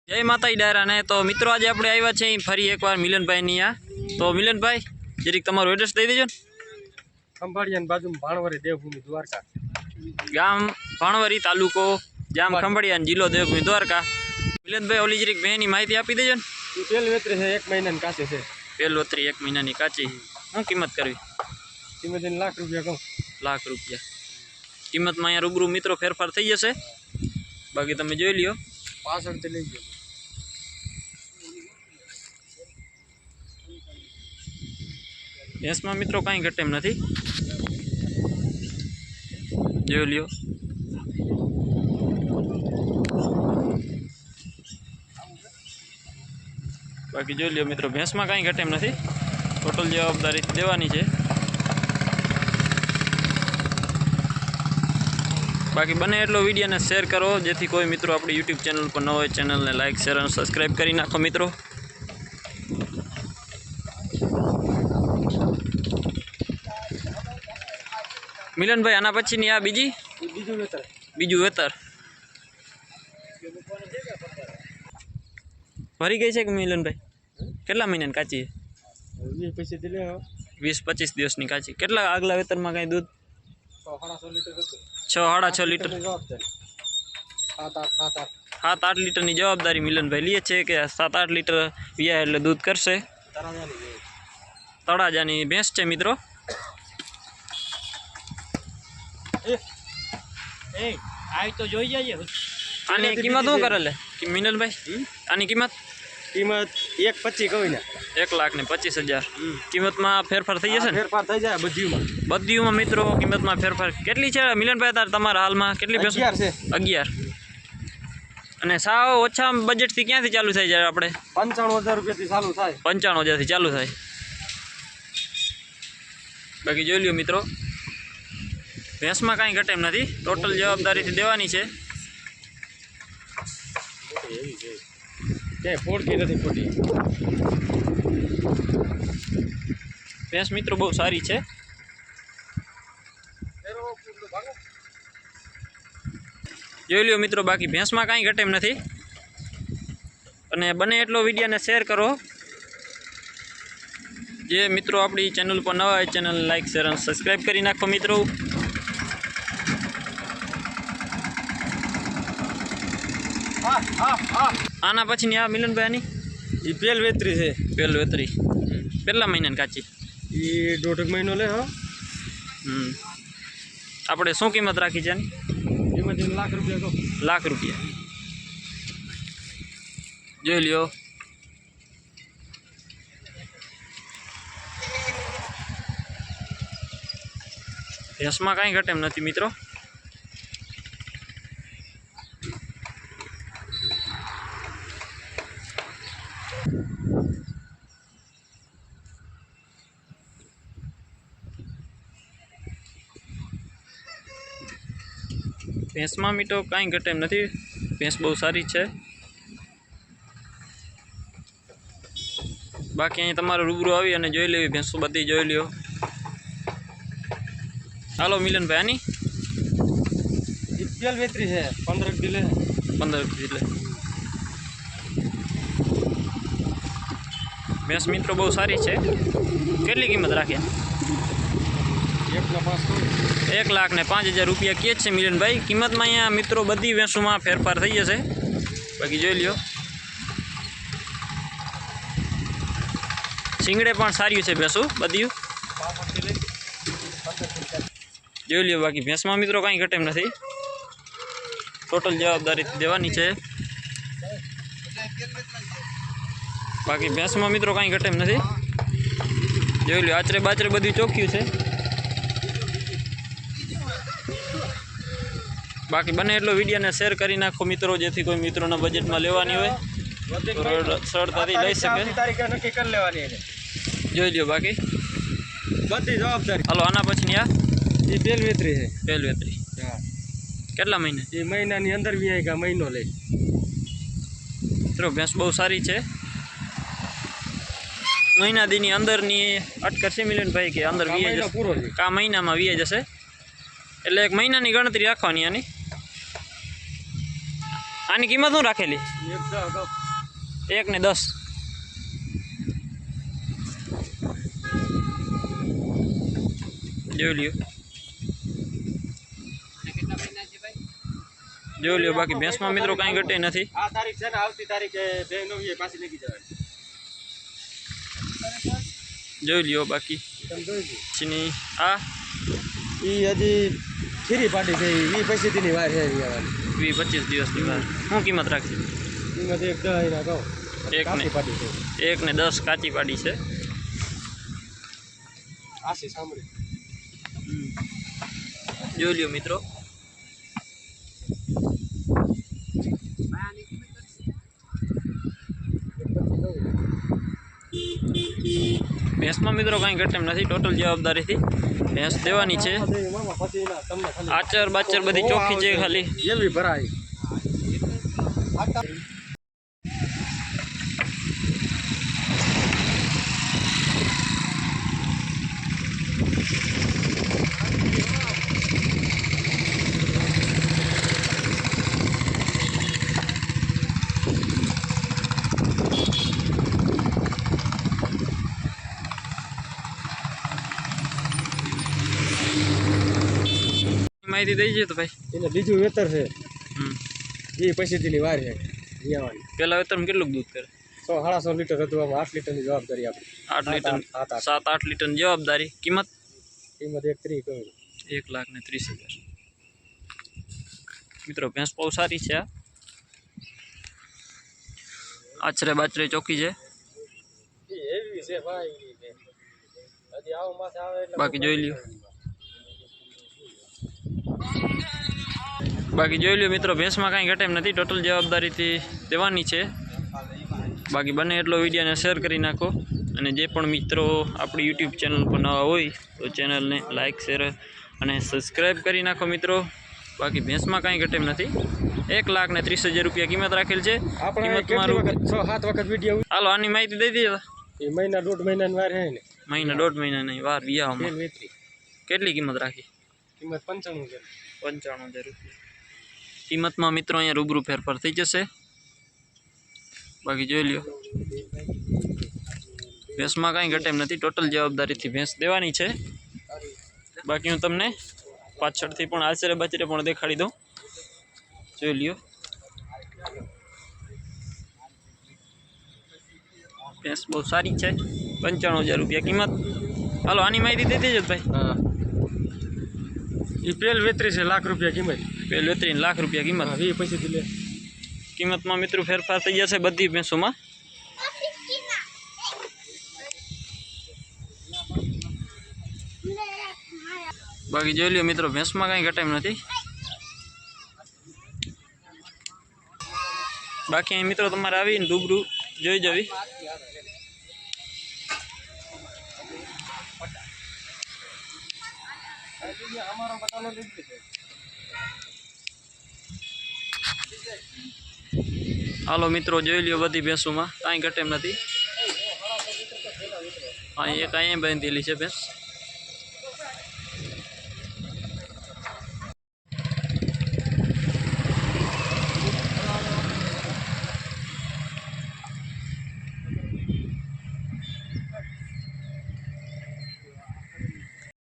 जय माता डायरा ने तो मित्रों आज આપણે આવ્યા છે ફરી એકવાર મિલનભાઈની આ તો મિલનભાઈ જરીક તમારું એડ્રેસ દઈ દેજો ને। ખંભાળિયા બાજુમાં ભાણવરી દેવભૂમિ દ્વારકા ગામ ભાણવરી તાલુકો જામ ખંભાળિયા જિલ્લો દેવભૂમિ દ્વારકા। મિલનભાઈ ઓલી જરીક બહેની માહિતી આપી દેજો ને। એ પેલ વેતરી છે 1 મહિનાની કાચી છે। પેલ વેતરી 1 મહિનાની કાચી શું કિંમત કરવી? કિંમત એને લાખ રૂપિયા કહું। લાખ રૂપિયા કિંમતમાં અહીંયા રૂબરૂ મિત્રો ફેરફાર થઈ જશે, બાકી તમે જોઈ લ્યો। પાછળથી લઈ ગયો ભેંસમાં મિત્રો કાંઈ ઘટે એમ નથી, જોઈ લ્યો। બાકી જોઈ લ્યો મિત્રો ભેંસમાં કાંઈ ઘટે એમ નથી, ટોટલ જવાબદારી દેવાની છે। બાકી બને એટલો વિડીયોને શેર કરો જેથી કોઈ મિત્રો આપણી યુટ્યુબ ચેનલ પર ન હોય ચેનલને લાઇક શેર અને સબસ્ક્રાઈબ કરી નાખો મિત્રો। મિલનભાઈ આના પછીની આ બીજું વેતર ભરી ગઈ છે કે મિલનભાઈ? કેટલા મહિનાની કાચી છે? 20-25 દિવસની કાચી। કેટલા આગલા વેતરમાં કાંઈ દૂધ? 6-6.5 લીટર 7-8 લીટરની જવાબદારી મિલનભાઈ લે છે કે 7-8 લીટર વ્યા એટલે દૂધ કરશે। તળાજાની ભેંસ છે મિત્રો। આની કિંમત શું કરે લે મિલનભાઈ? આની કિંમત 1.25 કહું ને 1,25,000 કિંમતમાં ફેરફાર થઈ જશે ને? ફેરફાર થઈ જાય બધીમાં મિત્રો કિંમતમાં ફેરફાર કેટલી છે મિલનભાઈ? તમારા હાલમાં કેટલી ભેંસો? 11। અને સાવ ઓછા બજેટથી ક્યાંથી ચાલુ થાય જાય આપણે? 95,000 રૂપિયાથી ચાલુ થાય। 95,000થી ચાલુ થાય। બાકી જોઈ લ્યો મિત્રો ભેંસમાં કાંઈ ઘટે એમ નથી, ટોટલ જવાબદારીથી દેવાની છે। ફોડતી નથી ફોડી ભેંસ મિત્રો બહુ સારી છે। જોઈ લ્યો મિત્રો બાકી ભેંસમાં કાંઈ ઘટે એમ નથી, અને બને એટલો વિડીયોને શેર કરો। જે મિત્રો આપણી ચેનલ પર નવા હોય ચેનલ લાઇક શેર અને સબસ્ક્રાઈબ કરી નાખો મિત્રો। આના પછીની આ મિલનભાઈ આની એ પેલ વેતરી છે। પેલ વેતરી કેટલા મહિનાની કાચી? એ 1.5 મહિનો લે। હા આપણે શું કિંમત રાખી છે આની? કિંમત લાખ રૂપિયા કહું। લાખ રૂપિયા જોઈ લ્યો। ભેંસમાં કાંઈ ઘટે એમ નથી મિત્રો। ભેંસમાં મીઠો કાંઈ ઘટે એમ નથી, ભેંસ બહુ સારી છે। બાકી અહીં તમારે રૂબરૂ આવી અને જોઈ લેવી ભેંસો બધી જોઈ લ્યો। હાલો મિલનભાઈ આની પેલ વેતરી છે 15 દી લે। 15 દી લે ભેંસ મિત્રો બહુ સારી છે। કેટલી કિંમત રાખી? 1,05,000 રૂપિયા કે છે મિલનભાઈ। કિંમતમાં અહીંયા મિત્રો બધી ભેંસોમાં ફેરફાર થઈ જશે, બાકી જોઈ લ્યો। શીંગડે પણ સારી છે ભેંસો બધી જોઈ લ્યો। બાકી ભેંસમાં મિત્રો કાંઈ ઘટે એમ નથી, ટોટલ જવાબદારી દેવાની છે। બાકી ભેંસમાં મિત્રો કાંઈ ઘટે એમ નથી, જોઈ લ્યો। આચરે બાચરે બધું ચોખ્યું છે। બાકી બને એટલો વિડીયોને શેર કરી નાખો મિત્રો જેથી કોઈ મિત્રોના બજેટમાં લેવાની હોય સરળતાથી લઈ શકે। નક્કી કરી લેવાની જોઈ લ્યો બાકી બધી જવાબદારી। હાલો આના પછીની આ એ પેલ વેતરી છે। પેલ વેતરી કેટલા મહિને? એ મહિનાની અંદર વ્યાય મહિનો લે મિત્રો। ભેંસ બહુ સારી છે। મહિના દીની અંદરની અટકર છે મિલનભાઈ કે અંદર વીએ જશે? પૂરો છે કા મહિનામાં વીએ જશે એટલે 1 મહિનાની ગણતરી રાખવાની આની। આની કિંમત શું રાખેલી? 1 ને 10. જોઈ લ્યો જોઈ લ્યો. બાકી ભેંસમાં મિત્રો કાંઈ ઘટે નથી. આ તારીખ છે ને આવતી તારીખે 2 નવી પાછી લઈ જવાની. જોઈ લ્યો. બાકી તમે જોઈ લો. ચીની આ ઈ હજી ખીરી પાટી છે ઈ પછીની વાર છે અહીંયા 20-25 દિવસની વાર. શું કિંમત રાખી? કિંમત 1 10 ના કહો. એક ને પાટી છે 1 ને 10 કાચી પાડી છે. આશી સાંભળી જોઈ લ્યો મિત્રો. ભેંસમાં મિત્રો કાંઈ ઘટે એમ નથી. ટોટલ જવાબદારીથી ભેંસ દેવાની છે. આચર બાચર બધી ચોખ્ખી છે. ખાલી એવી ભરાય માહિતી દઈ છે તો ભાઈ. એને બીજું વેતર છે હમ. એ પછીની વાર છે લેવાની. પેલા વેતરમાં કેટલું દૂધ કરે? 100-150 લીટર હતું. આમાં 8 લીટરની જવાબદારી આપણી. 8 લીટર 7-8 7-8 લીટરની જવાબદારી. કિંમત કિંમત 1.30 કહું. 1,30,000. મિત્રો ભેંસ બહુ સારી છે. આચરે બાચરે ચોખ્ખી છે. એવી છે ભાઈ હજી આવો માથે આવે એટલે બાકી જોઈ લ્યો. બાકી જોઈ લ્યો મિત્રો. ભેંસમાં કાંઈ ઘટે એમ નથી. ટોટલ જવાબદારીથી દેવાની છે. બાકી બને એટલો વિડીયોને શેર કરી નાખો. અને જે પણ મિત્રો આપણી યુટ્યુબ ચેનલ પર નવા હોય તો ચેનલને લાઇક શેર અને સબસ્ક્રાઈબ કરી નાખો મિત્રો. બાકી ભેંસમાં કાંઈ ઘટે એમ નથી. 1,30,000 રૂપિયા કિંમત રાખેલ છે. કિંમત મારું 6-7 વખત વિડીયો. હાલો આની માહિતી દઈ દીધા. એ મહિના 1.5 મહિનાની વાર છે ને. મહિના 1.5 મહિનાની વાર વિયામાં. કેટલી કિંમત રાખી? કિંમત 95,000. 95,000 રૂપિયા. કિંમતમાં મિત્રો અહીંયા રૂબરૂ ફેરફાર થઈ જશે. બાકી જોઈ લ્યો. ભેંસમાં કાંઈ ઘટે એમ નથી. ટોટલ જવાબદારીથી ભેંસ દેવાની છે. બાકી હું તમને પાછળથી પણ આચરે બાચરે પણ દેખાડી દઉં. જોઈ લ્યો. ભેંસ બહુ સારી છે. 95,000 રૂપિયા કિંમત. હાલો આની માહિતી દઈ દેજો ભાઈ. હા એ પેલ વેતરી છે ₹1,00,000 કિંમત. પેલ વેતરી ₹1,00,000 કિંમત. એ પછીથી લે. કિંમતમાં મિત્રો ફેરફાર થઈ જશે બધી ભેંસોમાં. બાકી જોઈ લ્યો મિત્રો. ભેંસમાં કાંઈ ઘટે એમ નથી. બાકી અહીં મિત્રો તમારે આવીને રૂબરૂ જોઈ જવી. હાલો મિત્રો જોઈ લ્યો. બધી ભેંસોમાં કાંઈ ઘટે એમ નથી. અહીં એક અહીંયા બાંધેલી છે ભેંસ.